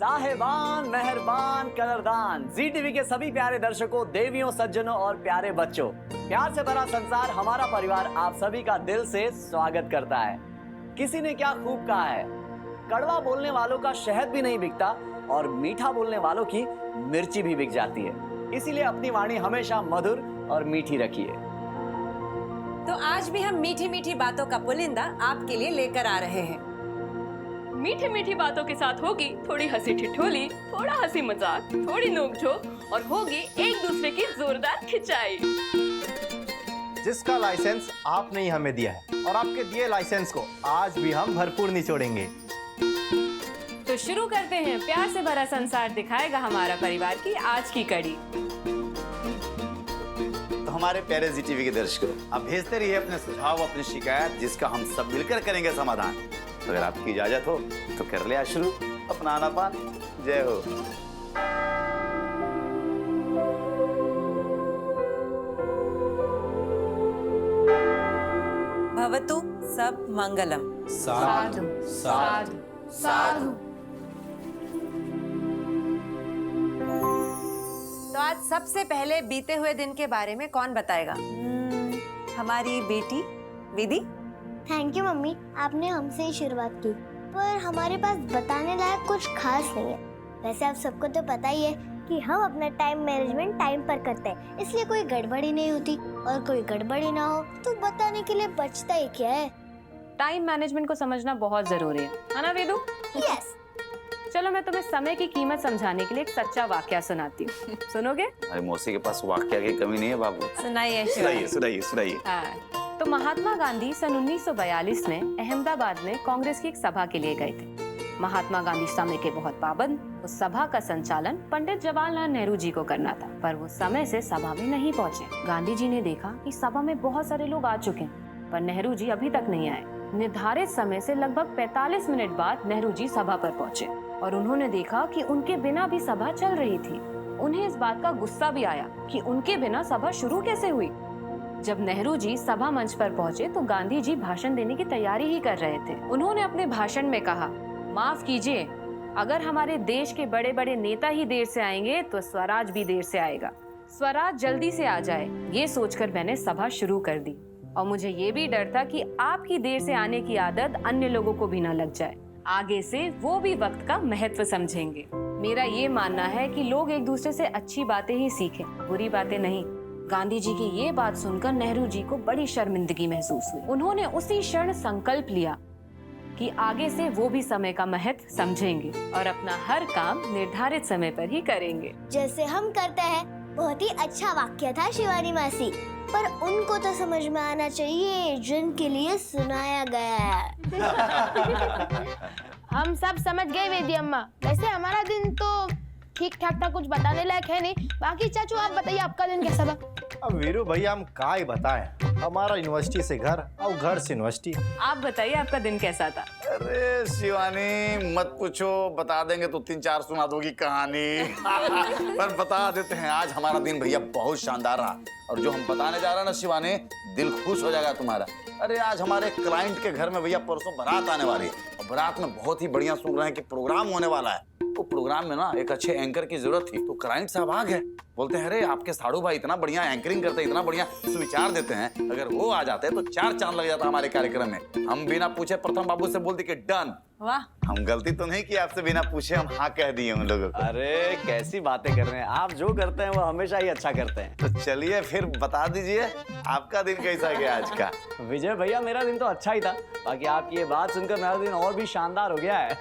साहेबान, मेहरबान, कदरदान, जी टीवी के सभी प्यारे दर्शकों, देवियों, सज्जनों और प्यारे बच्चों, प्यार से भरा संसार हमारा परिवार आप सभी का दिल से स्वागत करता है। किसी ने क्या खूब कहा है, कड़वा बोलने वालों का शहद भी नहीं बिकता और मीठा बोलने वालों की मिर्ची भी बिक जाती है। इसीलिए अपनी वाणी हमेशा मधुर और मीठी रखिए। तो आज भी हम मीठी मीठी बातों का पुलिंदा आपके लिए लेकर आ रहे हैं। मीठी मीठी बातों के साथ होगी थोड़ी हंसी ठिठोली, थोड़ा हंसी मजाक, थोड़ी नोकझोंक और होगी एक दूसरे की जोरदार खिंचाई। जिसका लाइसेंस आपने ही हमें दिया है और आपके दिए लाइसेंस को आज भी हम भरपूर निचोड़ेंगे। तो शुरू करते हैं, प्यार से भरा संसार दिखाएगा हमारा परिवार की आज की कड़ी। तो हमारे प्यारे जी टीवी के दर्शकों, आप भेजते रहिए अपने सुझाव, अपनी शिकायत, जिसका हम सब मिलकर करेंगे समाधान। तो अगर आपकी इजाजत हो तो कर लिया शुरू अपना आनापान। जय हो। भवतु सब मंगलम। साधु साधु साधु। तो आज सबसे पहले बीते हुए दिन के बारे में कौन बताएगा? हमारी बेटी विधि। थैंक यू मम्मी, आपने हमसे ही शुरुआत की, पर हमारे पास बताने लायक कुछ खास नहीं है। वैसे आप सबको तो पता ही है कि हम अपना टाइम मैनेजमेंट टाइम पर करते हैं, इसलिए कोई गड़बड़ी नहीं होती, और कोई गड़बड़ी ना हो तो बताने के लिए बचता ही क्या है। टाइम मैनेजमेंट को समझना बहुत जरूरी है ना वेदु? यस। चलो मैं तुम्हें समय की कीमत समझाने के लिए एक सच्चा वाकया सुनाती हूँ, सुनोगे? अरे मौसी के पास वाकया की कमी नहीं है बाबू। सुनाइए सुनाइए सुनाइए सुनाइए। हाँ, तो महात्मा गांधी सन 1942 में अहमदाबाद में कांग्रेस की एक सभा के लिए गए थे। महात्मा गांधी समय के बहुत पाबंद। उस सभा का संचालन पंडित जवाहरलाल नेहरू जी को करना था, पर वो समय से सभा में नहीं पहुंचे। गांधी जी ने देखा कि सभा में बहुत सारे लोग आ चुके हैं, पर नेहरू जी अभी तक नहीं आए। निर्धारित समय से लगभग 45 मिनट बाद नेहरू जी सभा पर पहुंचे और उन्होंने देखा कि उनके बिना भी सभा चल रही थी। उन्हें इस बात का गुस्सा भी आया कि उनके बिना सभा शुरू कैसे हुई। जब नेहरू जी सभा मंच पर पहुंचे तो गांधी जी भाषण देने की तैयारी ही कर रहे थे। उन्होंने अपने भाषण में कहा, माफ कीजिए, अगर हमारे देश के बड़े बड़े नेता ही देर से आएंगे तो स्वराज भी देर से आएगा। स्वराज जल्दी से आ जाए, ये सोचकर मैंने सभा शुरू कर दी, और मुझे ये भी डर था कि आपकी देर से आने की आदत अन्य लोगों को भी न लग जाए। आगे से वो भी वक्त का महत्व समझेंगे। मेरा ये मानना है कि लोग एक दूसरे से अच्छी बातें ही सीखें, बुरी बातें नहीं। गांधी जी की ये बात सुनकर नेहरू जी को बड़ी शर्मिंदगी महसूस हुई। उन्होंने उसी क्षण संकल्प लिया कि आगे से वो भी समय का महत्व समझेंगे और अपना हर काम निर्धारित समय पर ही करेंगे। जैसे हम करते हैं। बहुत ही अच्छा वाक्य था शिवानी मासी, पर उनको तो समझ में आना चाहिए जिनके लिए सुनाया गया है। हम सब समझ गए वेदी अम्मा। वैसे हमारा दिन तो ठीक ठाक था, कुछ बताने लायक है नहीं। बाकी चाचू आप बताइए, आपका दिन कैसा था? अब वीरू भैया हम का ही बताएं, हमारा यूनिवर्सिटी से घर और घर से यूनिवर्सिटी। आप बताइए आपका दिन कैसा था? अरे शिवानी मत पूछो, बता देंगे तो 3-4 सुना दोगी कहानी। पर बता देते हैं, आज हमारा दिन भैया बहुत शानदार रहा, और जो हम बताने जा रहे हैं ना शिवानी, दिल खुश हो जाएगा तुम्हारा। अरे आज हमारे क्लाइंट के घर में भैया परसों बारात आने वाली है, और बारात में बहुत ही बढ़िया सुन रहे हैं कि प्रोग्राम होने वाला है। तो प्रोग्राम में ना एक अच्छे एंकर की जरूरत थी, तो क्लाइंट साहब आ गए, बोलते हैं अरे आपके साड़ू भाई इतना बढ़िया एंकरिंग करते हैं, इतना बढ़िया सुविचार देते हैं, अगर वो आ जाते तो 4 चांद लग जाता हमारे कार्यक्रम में। हम बिना पूछे प्रथम बाबू से बोल दी कि डन। वाह, हम गलती तो नहीं की आपसे, बिना पूछे हम हाँ कह दिए उन लोगों को। अरे कैसी बातें कर रहे हैं आप, जो करते हैं वो हमेशा ही अच्छा करते हैं। तो चलिए फिर बता दीजिए आपका दिन कैसा गया आज का? विजय भैया मेरा दिन तो अच्छा ही था, बाकी आपकी ये बात सुनकर मेरा दिन और भी शानदार हो गया है।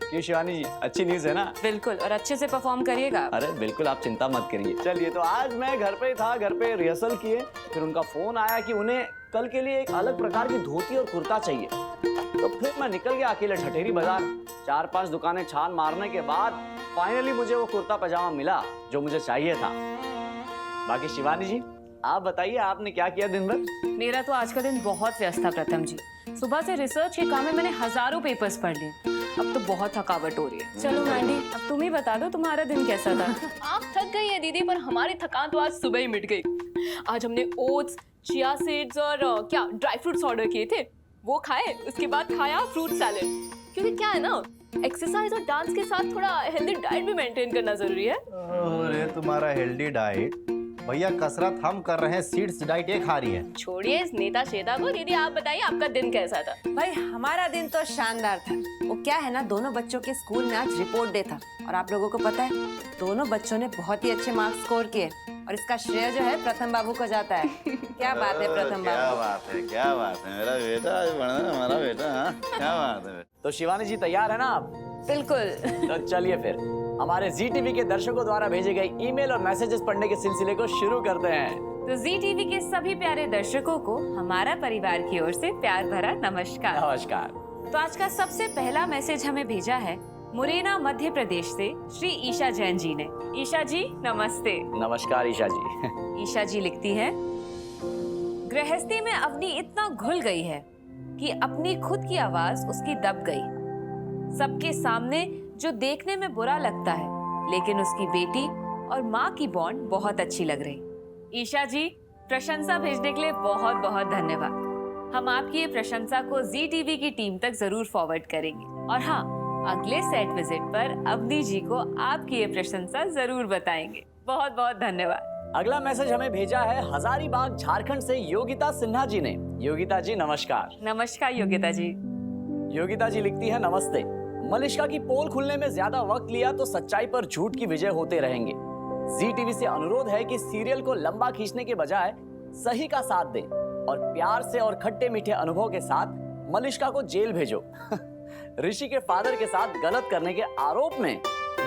क्यों शिवानी जी, अच्छी न्यूज़ है ना? बिल्कुल, और अच्छे से परफॉर्म करिएगा। अरे बिल्कुल, आप चिंता मत करिए। चलिए, तो आज मैं घर पे ही था, घर पे रिहर्सल किए, फिर उनका फोन आया कि उन्हें कल के लिए एक अलग प्रकार की धोती और कुर्ता चाहिए। तो फिर मैं निकल गया अकेले ठठेरी बाजार। 4-5 दुकानें छान मारने के बाद फाइनली मुझे वो कुर्ता पजामा मिला जो मुझे चाहिए था। बाकी शिवानी जी, आप बताइए आपने क्या किया दिन भर? मेरा तो आज का दिन बहुत व्यस्त था प्रथम जी। सुबह से रिसर्च के काम में मैंने हजारों पेपर्स पढ़ लिए। अब तो बहुत थकावट हो रही है। चलो मैंडी, अब तुम ही बता दो तुम्हारा दिन कैसा था? आप थक गई है दीदी, पर हमारी थकान तो आज सुबह ही मिट गई। आज हमने ओट्स, चिया सीड्स और ड्राई फ्रूट्स ऑर्डर किए थे, वो खाए। उसके बाद खाया फ्रूट सैलेड, क्योंकि क्या है ना, एक्सरसाइज और डांस के साथ थोड़ा हेल्दी डाइट भी मेंटेन करना जरूरी है। अरे तुम्हारा हेल्दी डाइट, भैया कसरत हम कर रहे हैं, सीड्स डाइट ये खा रही है। छोड़िए इस नेता शेता को। दीदी आप बताइए आपका दिन कैसा था? भाई हमारा दिन तो शानदार था। वो क्या है ना, दोनों बच्चों के स्कूल में आज रिपोर्ट डे था और आप लोगों को पता है दोनों बच्चों ने बहुत ही अच्छे मार्क्स स्कोर किए और इसका श्रेय जो है प्रथम बाबू को जाता है। क्या बात है प्रथम क्या बाबू? बात है, क्या बात है, मेरा बेटा आज बढ़ रहा है, हमारा बेटा। हाँ, क्या बात है। तो शिवानी जी तैयार है ना आप? बिल्कुल। तो चलिए फिर हमारे जी टीवी के दर्शकों द्वारा भेजे गए ईमेल और मैसेजेस पढ़ने के सिलसिले को शुरू करते हैं। तो जी टीवी के सभी प्यारे दर्शकों को हमारा परिवार की ओर से प्यार भरा नमस्कार। नमस्कार। तो आज का सबसे पहला मैसेज हमें भेजा है मुरैना मध्य प्रदेश से श्री ईशा जैन जी ने। ईशा जी नमस्ते। नमस्कार ईशा जी। ईशा जी लिखती है, गृहस्थी में अवनी इतना घुल गई है कि अपनी खुद की आवाज उसकी दब गई। सबके सामने जो देखने में बुरा लगता है, लेकिन उसकी बेटी और माँ की बॉन्ड बहुत अच्छी लग रही। ईशा जी प्रशंसा भेजने के लिए बहुत बहुत धन्यवाद। हम आपकी ये प्रशंसा को जी टीवी की टीम तक जरूर फॉरवर्ड करेंगे और हाँ, अगले सेट विजिट पर अवनी जी को आपकी ये प्रशंसा जरूर बताएंगे। बहुत बहुत धन्यवाद। अगला मैसेज हमें भेजा है हजारीबाग झारखंड से योगिता सिन्हा जी ने। योगिता जी नमस्कार। नमस्कार योगिता जी। योगिता जी लिखती है, नमस्ते। मलिष्का की पोल खुलने में ज्यादा वक्त लिया तो सच्चाई पर झूठ की विजय होते रहेंगे। जी टीवी से अनुरोध है कि सीरियल को लंबा खींचने के बजाय सही का साथ दें और प्यार से और खट्टे मीठे अनुभव के साथ मलिष्का को जेल भेजो। ऋषि के फादर के साथ गलत करने के आरोप में।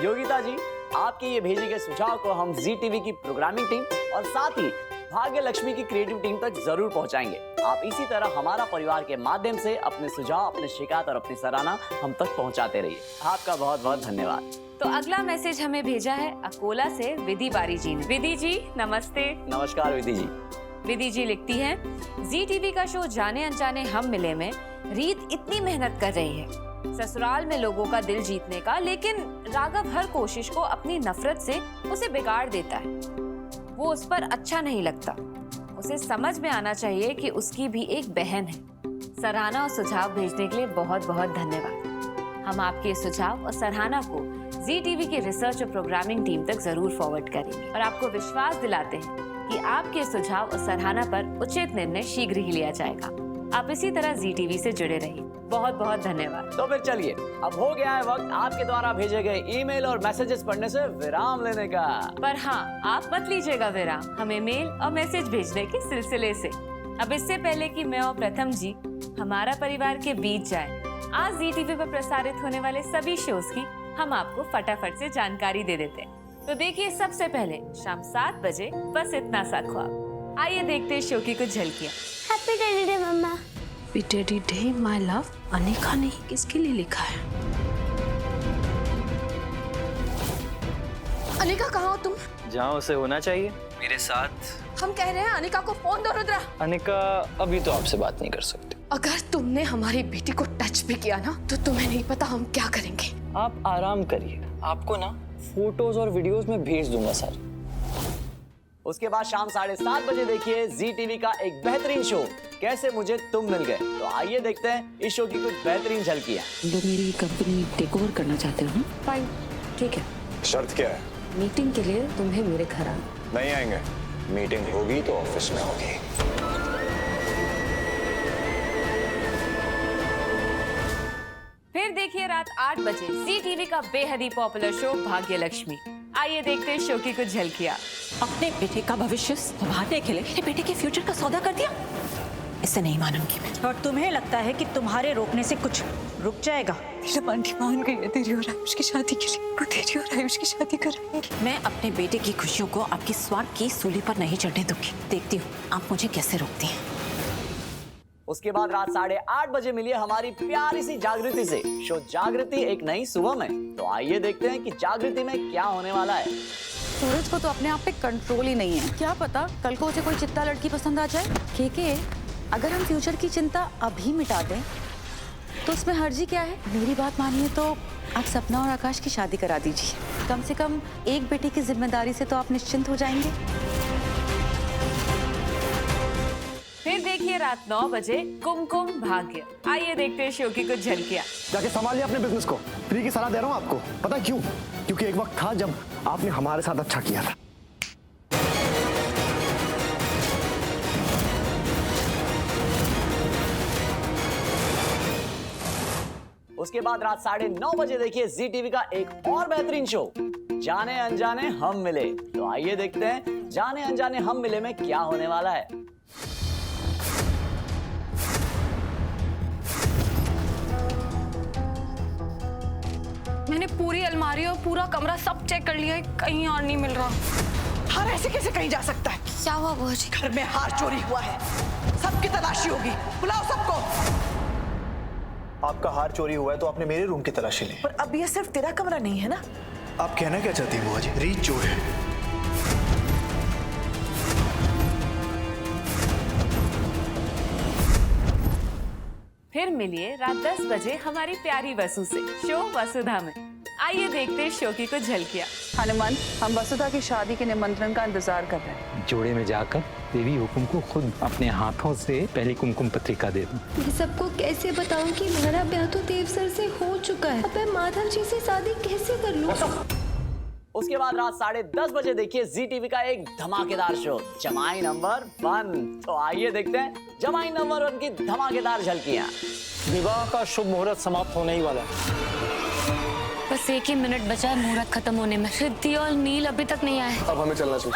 योगिता जी आपके ये भेजे गए सुझाव को हम जी टीवी की प्रोग्रामिंग टीम और साथ ही भाग्य लक्ष्मी की क्रिएटिव टीम तक जरूर पहुंचाएंगे। आप इसी तरह हमारा परिवार के माध्यम से अपने सुझाव, अपने शिकायत और अपनी सराहना हम तक पहुंचाते रहिए। आपका बहुत बहुत धन्यवाद। तो अगला मैसेज हमें भेजा है अकोला से विधि बारी जी ने। विधि जी नमस्ते। नमस्कार विधि जी। विधि जी लिखती है, जी टीवी का शो जाने अनजाने हम मिले में रीत इतनी मेहनत कर रही है ससुराल में लोगों का दिल जीतने का, लेकिन राघव हर कोशिश को अपनी नफरत से उसे बिगाड़ देता है। वो उस पर अच्छा नहीं लगता। उसे समझ में आना चाहिए कि उसकी भी एक बहन है। सराहना और सुझाव भेजने के लिए बहुत बहुत धन्यवाद। हम आपके सुझाव और सराहना को जी टीवी की रिसर्च और प्रोग्रामिंग टीम तक जरूर फॉरवर्ड करेंगे और आपको विश्वास दिलाते हैं कि आपके सुझाव और सराहना पर उचित निर्णय शीघ्र ही लिया जाएगा। आप इसी तरह जी टीवी से जुड़े रहिए। बहुत बहुत धन्यवाद। तो फिर चलिए, अब हो गया है वक्त आपके द्वारा भेजे गए ईमेल और मैसेजेस पढ़ने से विराम लेने का। पर हाँ, आप मत लीजिएगा विराम हमें मेल और मैसेज भेजने के सिलसिले से। अब इससे पहले कि मैं और प्रथम जी हमारा परिवार के बीच जाए, आज जी टीवी पर प्रसारित होने वाले सभी शोज की हम आपको फटाफट से जानकारी दे देते हैं। तो देखिए, सबसे पहले शाम 7 बजे बस इतना सा ख्वाब। आइए देखते हैं शो की कुछ झलकियाँ। Happy daddy day mamma. Happy daddy day my love. Anika ने किसके लिए लिखा है? अनिका कहाँ हो तुम? जहाँ उसे होना चाहिए, मेरे साथ। हम कह रहे हैं अनिका को फोन दो रुद्रा। अनिका अभी तो आपसे बात नहीं कर सकती। अगर तुमने हमारी बेटी को टच भी किया ना, तो तुम्हें नहीं पता हम क्या करेंगे। आप आराम करिए, आपको ना फोटोज और वीडियोस में भेज दूंगा सर। उसके बाद शाम 7:30 बजे देखिए जी टीवी का एक बेहतरीन शो कैसे मुझे तुम मिल गए। तो आइए देखते हैं इस शो की कुछ बेहतरीन झलकियाँ। लोग मेरी कंपनी टेक ओवर करना चाहते हो? फाइन, ठीक है। शर्त क्या है? मीटिंग के लिए तुम्हें मेरे घर आना। नहीं आएंगे। मीटिंग होगी तो ऑफिस में होगी। फिर देखिए रात 8 बजे जी टीवी का बेहद ही पॉपुलर शो भाग्य लक्ष्मी। आइए देखते हैं शो की कुछ झलकियाँ। अपने बेटे का भविष्य संभालने के लिए मेरे बेटे के फ्यूचर का सौदा कर दिया। इससे नहीं मानूंगी मैं। और तुम्हें लगता है कि तुम्हारे रोकने से कुछ रुक जाएगा? मान गई है, देरी हो रहा है उसकी शादी के लिए। देरी हो रहा है, उसकी शादी करेंगे। मैं अपने बेटे की खुशियों को आपकी स्वार्थ की सूली पर नहीं चढ़ने दूंगी। देखती हूँ आप मुझे कैसे रोकती हैं। उसके बाद रात 8:30 बजे मिलिए हमारी प्यारी सी जागृति से शो जागृति एक नई सुबह में। तो आइए देखते हैं कि जागृति में क्या होने वाला है। सूरज को तो अपने आप पे कंट्रोल ही नहीं है। क्या पता कल को उसे कोई चित्ता लड़की पसंद आ जाए। केके, अगर हम फ्यूचर की चिंता अभी मिटा दें तो उसमें हर्जी क्या है? मेरी बात मानिए तो आप सपना और आकाश की शादी करा दीजिए। कम से कम एक बेटे की जिम्मेदारी से तो आप निश्चिंत हो जाएंगे। फिर देखिए रात 9 बजे कुमकुम भाग्य। आइए देखते हैं शो की कुछ झलकियां। जाके संभालिए अपने बिजनेस को। फ्री की सलाह दे रहा हूँ आपको। पता है क्यों? क्योंकि एक वक्त था जब आपने हमारे साथ अच्छा किया था। उसके बाद रात 9:30 बजे देखिए जी टीवी का एक और बेहतरीन शो जाने अनजाने हम मिले। तो आइए देखते हैं जाने अनजाने हम मिले में क्या होने वाला है। मैंने पूरी अलमारी और पूरा कमरा सब चेक कर लिया है, कहीं और नहीं मिल रहा। हार ऐसे कैसे कहीं जा सकता है? क्या हुआ बुआ जी? घर में हार चोरी हुआ है, सबकी तलाशी होगी, बुलाओ सबको। आपका हार चोरी हुआ है तो आपने मेरे रूम की तलाशी ली। पर अब ये सिर्फ तेरा कमरा नहीं है ना? आप कहना क्या चाहती हैं बुआ जी? रीत चोर है। फिर मिलिए रात 10 बजे हमारी प्यारी वसु से शो वसुधा में। आइए देखते हैं शो की कुछ झलकियां। हनुमान, हम वसुधा की शादी के निमंत्रण का इंतजार कर रहे हैं। जोड़े में जाकर देवी हुकुम को खुद अपने हाथों से पहली कुमकुम पत्रिका दे दूं। मैं सबको कैसे बताऊं कि मेरा ब्याह तो देव सर से हो चुका है। अब मैं माधव जी से शादी कैसे कर लूं? उसके बाद रात 10:30 बजे देखिए जी टीवी का एक धमाकेदार शो जमाई नंबर 1। तो आइए देखते हैं जमाई नंबर 1 की धमाकेदार झलकियां। विवाह का शुभ मुहूर्त समाप्त होने ही वाला है। बस एक ही मिनट बचा है मुहूर्त खत्म होने में। रिद्धि और नील अभी तक नहीं आए। अब हमें चलना चाहिए।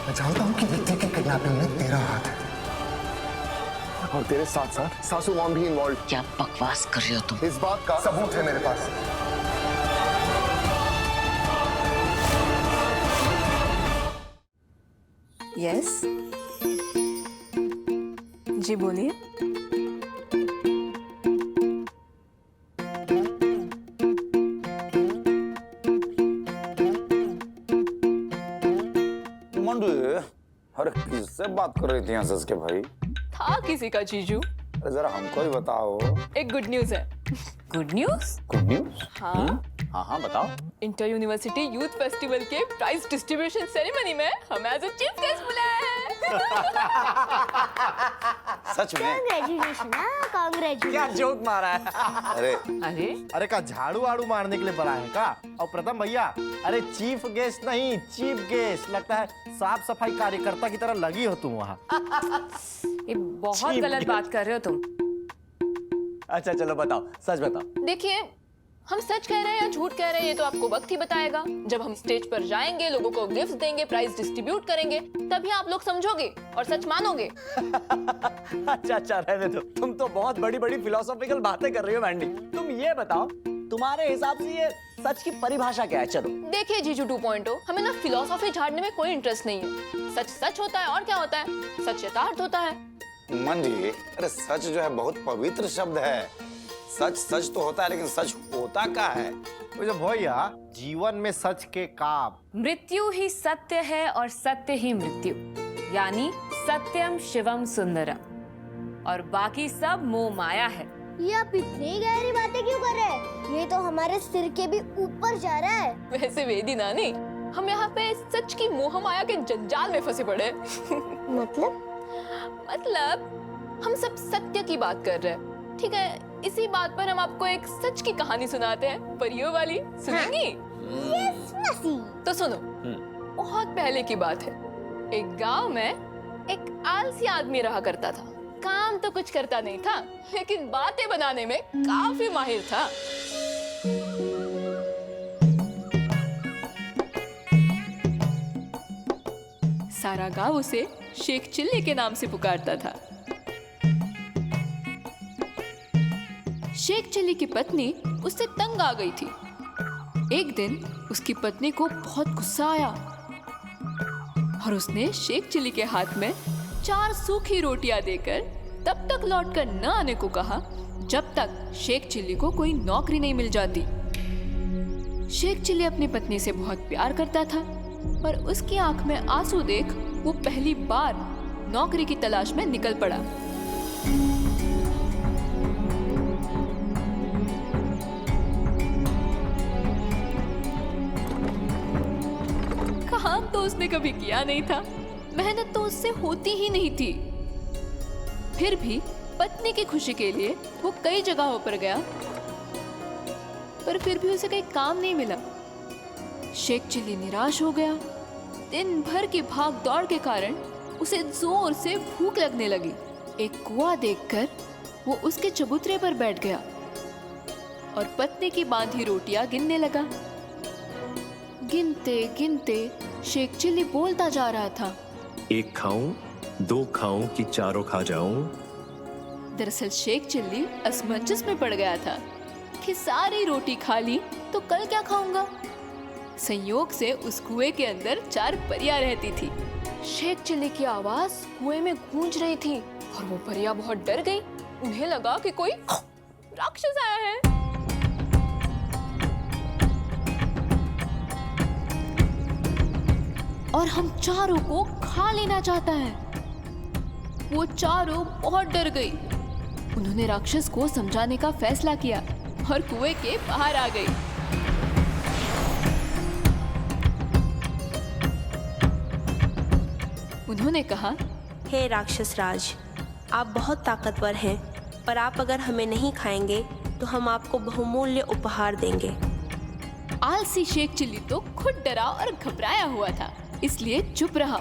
मैं जानता हूँ कि रिद्धि की किडनैपिंग में तेरा हाथ है और तेरे साथ साथ सासू मॉम भी इन्वॉल्व। क्या बकवास कर रहे हो तुम? इस बात का सबूत है मेरे पास। यस जी बोलिए। अरे किससे बात कर रही थी हंस के भाई? था किसी का जीजू। अरे जरा हमको ही बताओ। एक गुड न्यूज है। Good news? Good news? हाँ, हाँ बताओ। इंटर यूनिवर्सिटी यूथ फेस्टिवल के प्राइज डिस्ट्रीब्यूशन सेरेमनी में हमें एज अ चीफ गेस्ट बुलाया है। सच में? Congratulation, congratulation. क्या जोक मारा है? अरे अरे का झाड़ू आड़ू मारने के लिए बना है का? और प्रथम भैया, अरे चीफ गेस्ट नहीं चीफ गेस्ट। लगता है साफ सफाई कार्यकर्ता की तरह लगी हो तुम वहाँ। ये बहुत गलत बात कर रहे हो तुम। अच्छा चलो बताओ, सच बताओ। देखिए, हम सच कह रहे हैं या झूठ कह रहे हैं ये तो आपको वक्त ही बताएगा। जब हम स्टेज पर जाएंगे, लोगों को गिफ्ट देंगे, प्राइज डिस्ट्रीब्यूट करेंगे, तभी आप लोग समझोगे और सच मानोगे। अच्छा रहने दो। तुम तो बहुत बड़ी बड़ी फिलोसॉफिकल बातें कर रही हो मैंडी। तुम ये बताओ, तुम्हारे हिसाब से ये सच की परिभाषा क्या है? चलो देखिए जीजू 2.0, हमें ना फिलोसॉफी झाड़ने में कोई इंटरेस्ट नहीं है। सच सच होता है और क्या होता है? सच यथार्थ होता है। मन जी, अरे सच जो है बहुत पवित्र शब्द है। सच सच तो होता है, लेकिन सच होता क्या है? तो भैया, जीवन में सच के काम। मृत्यु ही सत्य है और सत्य ही मृत्यु, यानी सत्यम शिवम सुंदरम। और बाकी सब मोह माया है। ये आप इतनी गहरी बातें क्यों कर रहे हैं? ये तो हमारे सिर के भी ऊपर जा रहा है। वैसे वेदी नानी, हम यहाँ पे सच की मोह माया के जंजाल में फंसे पड़े। मतलब हम सब सत्य की बात कर रहे हैं, ठीक है? इसी बात पर हम आपको एक सच की कहानी सुनाते हैं, परियों वाली। सुनेंगी? तो सुनो। बहुत पहले की बात है। एक गांव में एक आलसी आदमी रहा करता था। काम तो कुछ करता नहीं था, लेकिन बातें बनाने में काफी माहिर था। सारा गांव उसे शेख चिल्ली के नाम से पुकारता था। शेख चिल्ली की पत्नी उससे तंग आ गई थी। एक दिन उसकी पत्नी को बहुत गुस्सा आया और उसने शेख चिल्ली के हाथ में 4 सूखी रोटियां देकर तब तक लौटकर न आने को कहा जब तक शेख चिल्ली को कोई नौकरी नहीं मिल जाती। शेख चिल्ली अपनी पत्नी से बहुत प्यार करता था और उसकी आंख में आंसू देख वो पहली बार नौकरी की तलाश में निकल पड़ा। काम तो उसने कभी किया नहीं था, मेहनत तो उससे होती ही नहीं थी। फिर भी पत्नी की खुशी के लिए वो कई जगहों पर गया, पर फिर भी उसे कहीं काम नहीं मिला। शेख चिल्ली निराश हो गया। दिन भर की भाग दौड़ के कारण उसे जोर से भूख लगने लगी। एक कुआं देखकर वो उसके चबूतरे पर बैठ गया और पत्नी की बांधी रोटियां गिनने लगा। गिनते गिनते शेख चिल्ली बोलता जा रहा था, 1 खाऊं, 2 खाऊं कि चारों खा जाऊं। दरअसल शेख चिल्ली असमंजस में पड़ गया था कि सारी रोटी खा ली तो कल क्या खाऊंगा। संयोग से उस कुएं के अंदर 4 परियां रहती थी। शेख चिल्ली की आवाज कुएं में गूंज रही थी और वो परियां बहुत डर गई। उन्हें लगा कि कोई राक्षस आया है। और हम चारों को खा लेना चाहता है। वो चारों बहुत डर गई। उन्होंने राक्षस को समझाने का फैसला किया और कुएं के बाहर आ गई। उन्होंने कहा, हे राक्षस राज, आप बहुत ताकतवर हैं, पर आप अगर हमें नहीं खाएंगे तो हम आपको बहुमूल्य उपहार देंगे। आलसी शेख चिल्ली तो खुद डरा और घबराया हुआ था, इसलिए चुप रहा।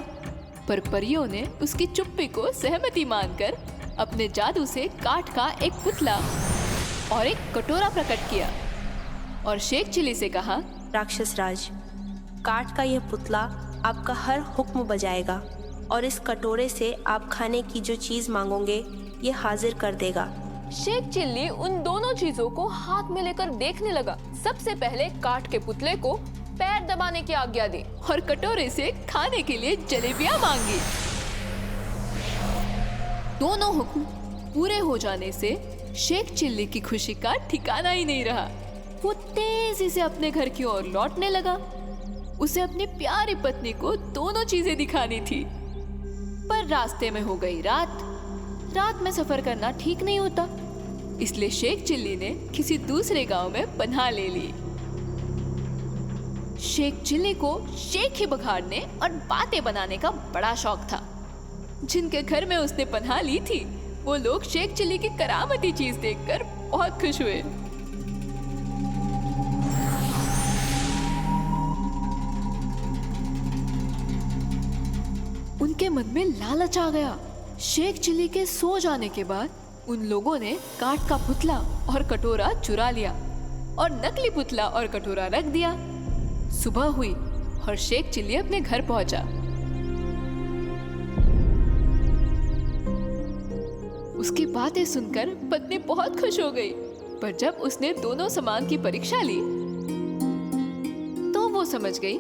पर परियों ने उसकी चुप्पी को सहमति मानकर अपने जादू से काठ का एक पुतला और एक कटोरा प्रकट किया और शेख चिल्ली से कहा, राक्षस राज, काठ का यह पुतला आपका हर हुक्म बजाएगा और इस कटोरे से आप खाने की जो चीज मांगोगे ये हाजिर कर देगा। शेख चिल्ली उन दोनों चीजों को हाथ में लेकर देखने लगा। सबसे पहले काठ के पुतले को पैर दबाने की आज्ञा दी और कटोरे से खाने के लिए जलेबियां मांगी। दोनों हुक्म पूरे हो जाने से शेख चिल्ली की खुशी का ठिकाना ही नहीं रहा। वो तेजी से अपने घर की ओर लौटने लगा। उसे अपनी प्यारी पत्नी को दोनों चीजें दिखानी थी, पर रास्ते में हो गई रात। रात में सफर करना ठीक नहीं होता, इसलिए शेख चिल्ली ने किसी दूसरे गांव में पनाह ले ली। शेख चिल्ली को शेख ही बघाड़ने और बातें बनाने का बड़ा शौक था। जिनके घर में उसने पनाह ली थी, वो लोग शेख चिल्ली की करामती चीज देखकर बहुत खुश हुए। उनके मन में लालच आ गया। शेख चिल्ली के सो जाने के बाद उन लोगों ने काठ का पुतला और कटोरा चुरा लिया और नकली पुतला और कटोरा रख दिया। सुबह हुई और शेख चिल्ली अपने घर पहुंचा। उसकी बातें सुनकर पत्नी बहुत खुश हो गई, पर जब उसने दोनों सामान की परीक्षा ली तो वो समझ गई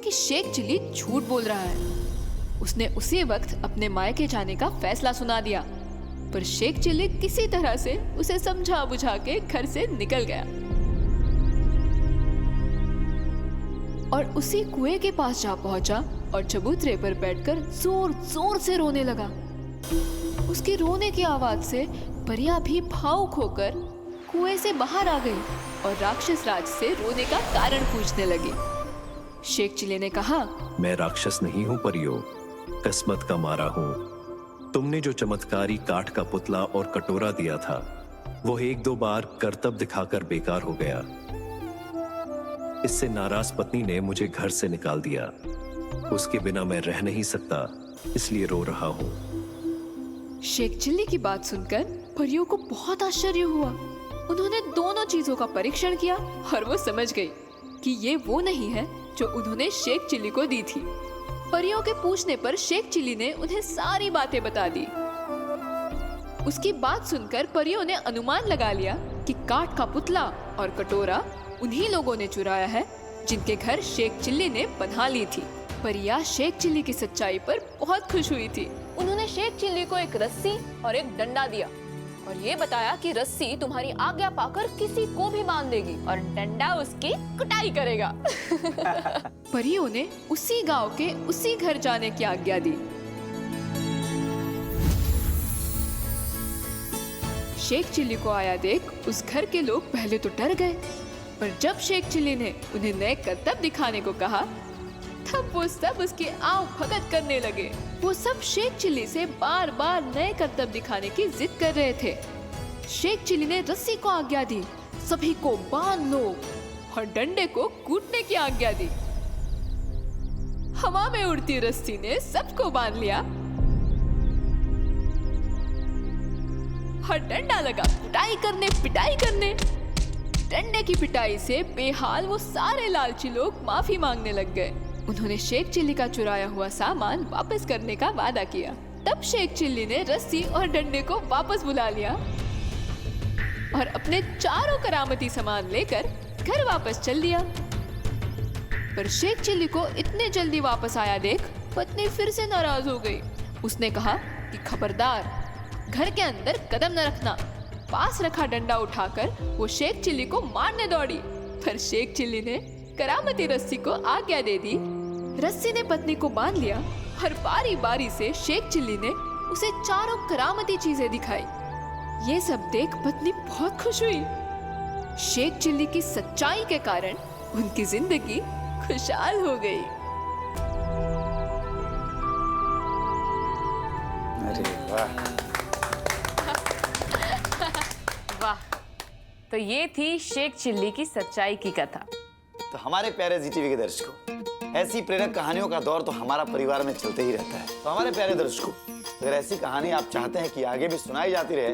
कि शेख चिल्ली झूठ बोल रहा है। उसने उसी वक्त अपने मायके जाने का फैसला सुना दिया, पर शेख चिल्ली किसी तरह से उसे समझा बुझा के घर से निकल गया और उसी कुएं के पास जा पहुंचा और चबूतरे पर बैठकर जोर जोर से रोने लगा। उसके रोने की आवाज से परियां भी भावुक होकर कुएं से बाहर आ गई और राक्षस राज से रोने का कारण पूछने लगी। शेख चिल्ली ने कहा, मैं राक्षस नहीं हूँ परियो, किस्मत का मारा हूँ। तुमने जो चमत्कारी काठ का पुतला और कटोरा दिया था, वो 1-2 बार करतब दिखाकर बेकार हो गया। इससे नाराज पत्नी ने मुझे घर से निकाल दिया। उसके बिना मैं रह नहीं सकता, इसलिए रो रहा हूँ। शेख चिल्ली की बात सुनकर परियों को बहुत आश्चर्य हुआ। उन्होंने दोनों चीजों का परीक्षण किया और वो समझ गई कि ये वो नहीं है जो उन्होंने शेख चिल्ली को दी थी। परियों के पूछने पर शेख चिल्ली ने उन्हें सारी बातें बता दी। उसकी बात सुनकर परियों ने अनुमान लगा लिया कि काठ का पुतला और कटोरा उन्हीं लोगों ने चुराया है जिनके घर शेख चिल्ली ने पनाह ली थी। परिया शेख चिल्ली की सच्चाई पर बहुत खुश हुई थी। उन्होंने शेख चिल्ली को एक रस्सी और एक डंडा दिया और ये बताया कि रस्सी तुम्हारी आज्ञा पाकर किसी को भी बांध देगी और डंडा उसकी कुटाई करेगा। परियों ने उसी गांव के उसी घर जाने की आज्ञा दी। शेख चिल्ली को आया देख उस घर के लोग पहले तो डर गए, पर जब शेख चिल्ली ने उन्हें नए करतब दिखाने को कहा तब वो सब उसकी आव भगत करने लगे। वो सब शेख चिल्ली से बार बार नए करतब दिखाने की जिद कर रहे थे। शेख चिल्ली ने रस्सी को आज्ञा दी, सभी को बांध लो, और डंडे को कूटने की आज्ञा दी। हवा में उड़ती रस्सी ने सबको बांध लिया और डंडा लगा पिटाई करने। डंडे की पिटाई से बेहाल वो सारे लालची लोग माफी मांगने लग गए। उन्होंने शेख चिल्ली का चुराया हुआ सामान वापस करने का वादा किया। तब शेख चिल्ली ने रस्सी और डंडे को वापस बुला लिया और अपने चारों करामती सामान लेकर घर वापस चल दिया। पर शेख चिल्ली को इतने जल्दी वापस आया देख पत्नी फिर से नाराज हो गई। उसने कहा कि खबरदार, घर के अंदर कदम न रखना। पास रखा डंडा उठाकर वो शेख चिल्ली को मारने दौड़ी, पर शेख चिल्ली ने करामती रस्सी को आज्ञा दे दी। रस्सी ने पत्नी को बांध लिया और बारी बारी से शेख चिल्ली ने उसे चारों करामती चीजें दिखाई। ये सब देख पत्नी बहुत खुश हुई। शेख चिल्ली की सच्चाई के कारण उनकी जिंदगी खुशहाल हो गई। अरे वाह, वाह। तो ये थी शेख चिल्ली की सच्चाई की कथा। तो हमारे प्यारे जी टीवी के दर्शकों, ऐसी प्रेरक कहानियों का दौर तो हमारा परिवार में चलते ही रहता है। तो हमारे प्यारे दर्शकों, अगर ऐसी कहानी आप चाहते हैं कि आगे भी सुनाई जाती रहे,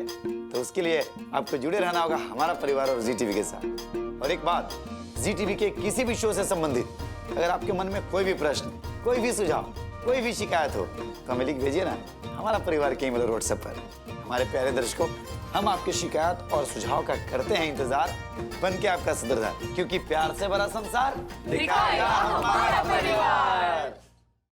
तो उसके लिए आपको जुड़े रहना होगा हमारा परिवार और जी टीवी के साथ। और एक बात, जी टीवी के किसी भी शो से संबंधित अगर आपके मन में कोई भी प्रश्न, कोई भी सुझाव, कोई भी शिकायत हो, तो हमें लिख भेजिए ना हमारा परिवार के ईमेल और व्हाट्सएप पर। हमारे प्यारे दर्शकों, हम आपकी शिकायत और सुझाव का करते हैं इंतजार, बन के आपका सूत्रधार, क्योंकि प्यार से भरा संसार दिखाएगा हमारा परिवार।